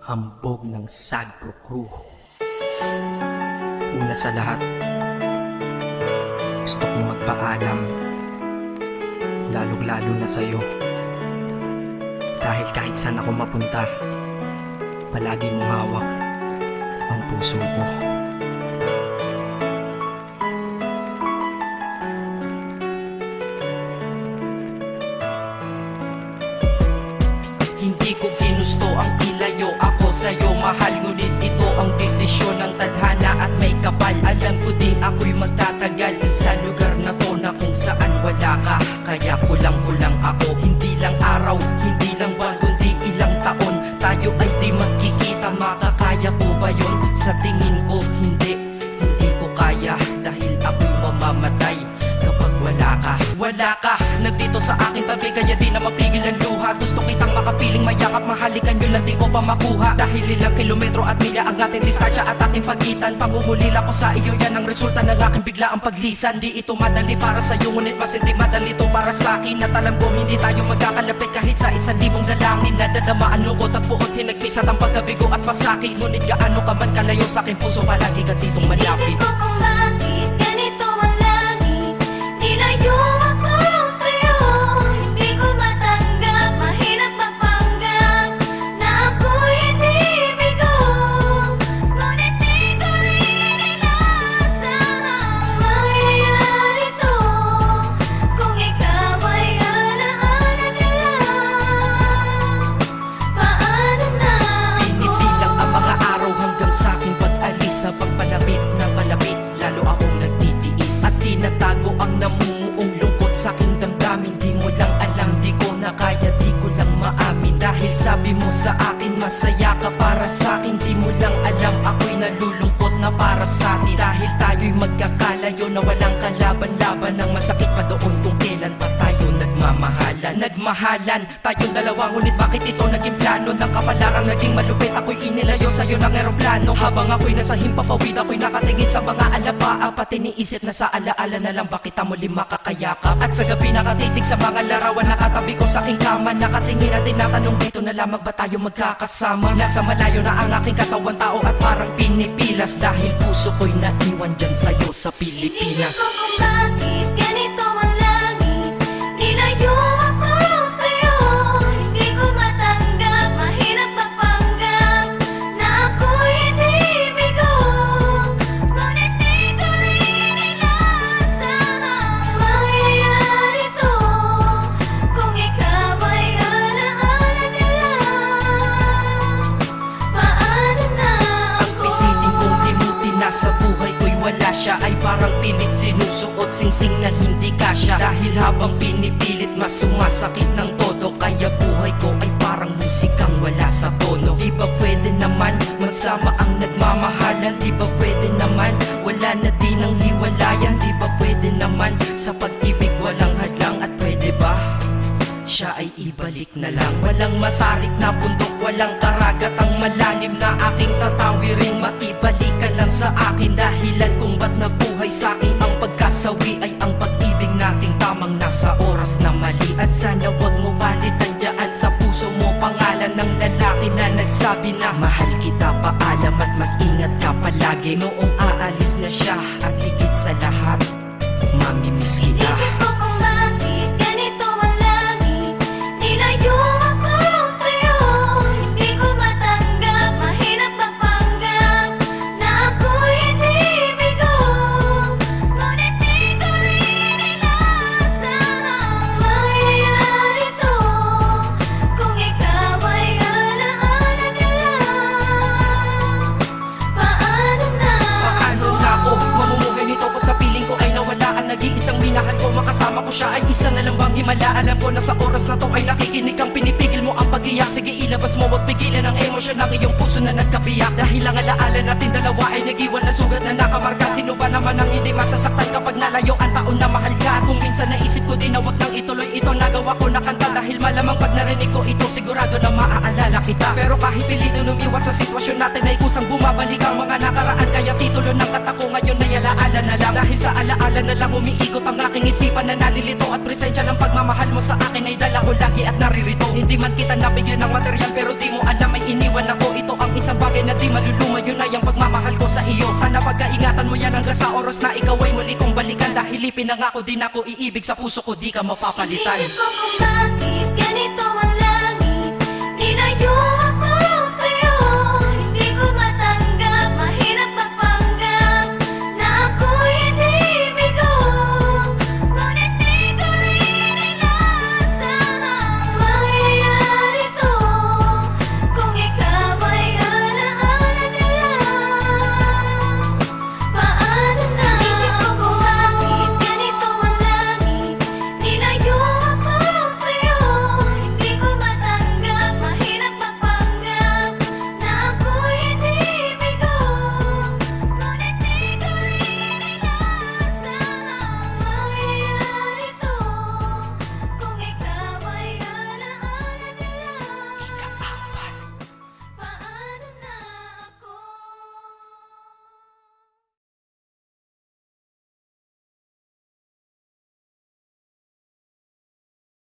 hambog ng Sagpro Crew. Una sa lahat, gusto kong magpaalam, lalong-lalo na sa'yo. Dahil kahit saan ako mapunta, palagi mong hawak ang puso ko. Hindi ko ginusto ang ilayo ako sa'yo, mahal. Ngunit ito ang desisyon ng tadhana at may kapal. Alam ko di ako'y magtatagal sa lugar na to na kung saan wala ka. Kaya kulang-kulang ako, hindi lang araw, hindi lang buwan, kundi ilang taon. Tayo ay di magkikita, makakaya po ba yun? Sa tingin ko hindi ko kaya. Dahil ako'y mamamatay kapag wala ka. Wala ka, nandito sa aking tabi, kaya di na mapigil ang luha. Gusto kitang makapiling, mayakap, mahalikan yun lang di ko pa makuha. Dahil ilang kilometro at milya ang ating distansya at ating pagitan. Pangungulila ko sa iyo, yan ang resulta ng aking biglaang paglisan. Di ito madali para sa'yo, ngunit mas hindi madali ito para sa'kin. At alam ko hindi tayo magkakalapit kahit sa 1,000 dalangin. Nadadama ang lungkot at puot, hinagpis at ang pagkabigo at pasakit. Ngunit gaano ka man kalayo sa aking puso, palagi ka ditong malapit. Inisip ko kung bakit ganito ang langit, nilayo ako sa'yo. Hindi ko matanggap, mahirap mapanggap na ako'y hindi bigo. Ngunit di ko rin inaasahang mangyayari to. Kung ikaw ay alaala na lang, paano na ako? Pinipilang ang mga araw hanggang sa aking pag-alis. Sa pagpalapit na palapit, lalo akong nagtitiis. At tinatago ang namumuong lungkot sa aking damdamin. Di mo lang alam, di ko na kaya, di ko lang maamin. Dahil sabi mo sa akin, masaya ka para sa akin. Di mo lang alam, ako'y nalulungkot na para sa atin. Dahil tayo'y magkakalayo na walang kalaban-laban. Ang masakit pa doon kung kailan pa tayo nagmahalan tayong dalawa, ngunit bakit ito naging plano? Ng kapalarang naging malupit, ako'y inilayo sa'yo ng eroplano. Habang ako'y nasa himpapawid, ako'y nakatingin sa mga alapaa. Pati niisip na sa alaala na lang ba kita muli makakayakap. At sa gabi nakatitig sa mga larawan, nakatabi ko sa aking kama. Nakatingin at tinatanong, dito na lamang ba tayo magkakasama? Nasa malayo na ang aking katawan, tao at parang pinipilas. Dahil puso ko'y naiwan dyan sa'yo sa Pilipinas. Inisip ko kung bakit ganito ang langit, nilayo ako sa'yo. Hindi ko matanggap, mahirap mapanggap na ako'y hindi bigo. Ngunit di ko rin inaasahang mangyayari to. Kung ikaw ay alaala na lang, paano na ako? Pilitin kong limutin na sa buhay ko'y wala siya. Ay parang pilit sinusuot, singsing na hindi kasya. Dahil habang pinipilit, mas sumasakit ng todo. Kaya buhay ko ay parang musikang wala sa tono. Di ba pwede naman magsama ang nagmamahalan? Di ba pwede naman wala na din ang hiwalayan? Di ba pwede naman sa pag-ibig walang hadlang? At pwede ba siya ay ibalik na lang? Walang matarik na bundok, walang karagat ang malalim na aking tatawirin. Maibalik ka lang sa akin, dahilan kung ba't nabuhay sa akin ang pagkasawi ay ang pag-ibig nating tamang nasa oras na mali. At sana wag mo palitan dyan sa puso mo pangalan ng lalaki na nagsabi na mahal kita, paalam at mag-ingat ka palagi. Noong aalis na siya at higit sa lahat, mamimiss kita. Inisip ko kung bakit ganito ang langit, nilayo ako sa'yo. Hindi ko matanggap, mahirap mapanggap na ako'y hindi bigo. Ngunit di ko rin inaasahang mangyayari to. Kung ikaw ay alaala na lang, paano na Paano na ako mamumuhay nito ko sa piling ko ay nawala ang nag-iisang minahal ko? Makasama ko siya ay isa na lang bang himala? Alam ko na sa oras na to ay nakikinig kang pinipigil mo ang pag-iyak. Sige ilabas mo, wag pigilan ang emosyon ng iyong puso na nagkabiyak. Dahil ang alaala natin dalawa ay nag-iwan na sugat na nakamarka. Sino ba naman ang hindi masasaktan kapag nalayo ang taon na mahal ka? Kung minsan naisip ko din na wag nang ituloy ito, nagawa ko na kanta. Dahil malamang pag narinig marinig ko ito, sigurado na maaalala kita. Pero kahit pilito umiwas sa sitwasyon natin ay kusang bumabalik ang mga nakaraan. Kaya titulo ng kata ko ngayon ay alaala na lang. Dahil sa alaala na lang umiikot ang aking isipan na nalilito. At presensya ng pagmamahal mo sa akin ay dala ko lagi at naririto. Hindi man kita nabigyan ng material pero di mo alam ay iniwan ako. Ito ang isang bagay na di maluluma, yun ay ang pagmamahal ko sa iyo. Sana pagkaingatan mo yan hanggang sa oras na ikaw ay muli kong balikan. Dahil ipinangako din ako iibig sa puso ko, di ka mapapalitan. Iisip ko kung bakit ganito ang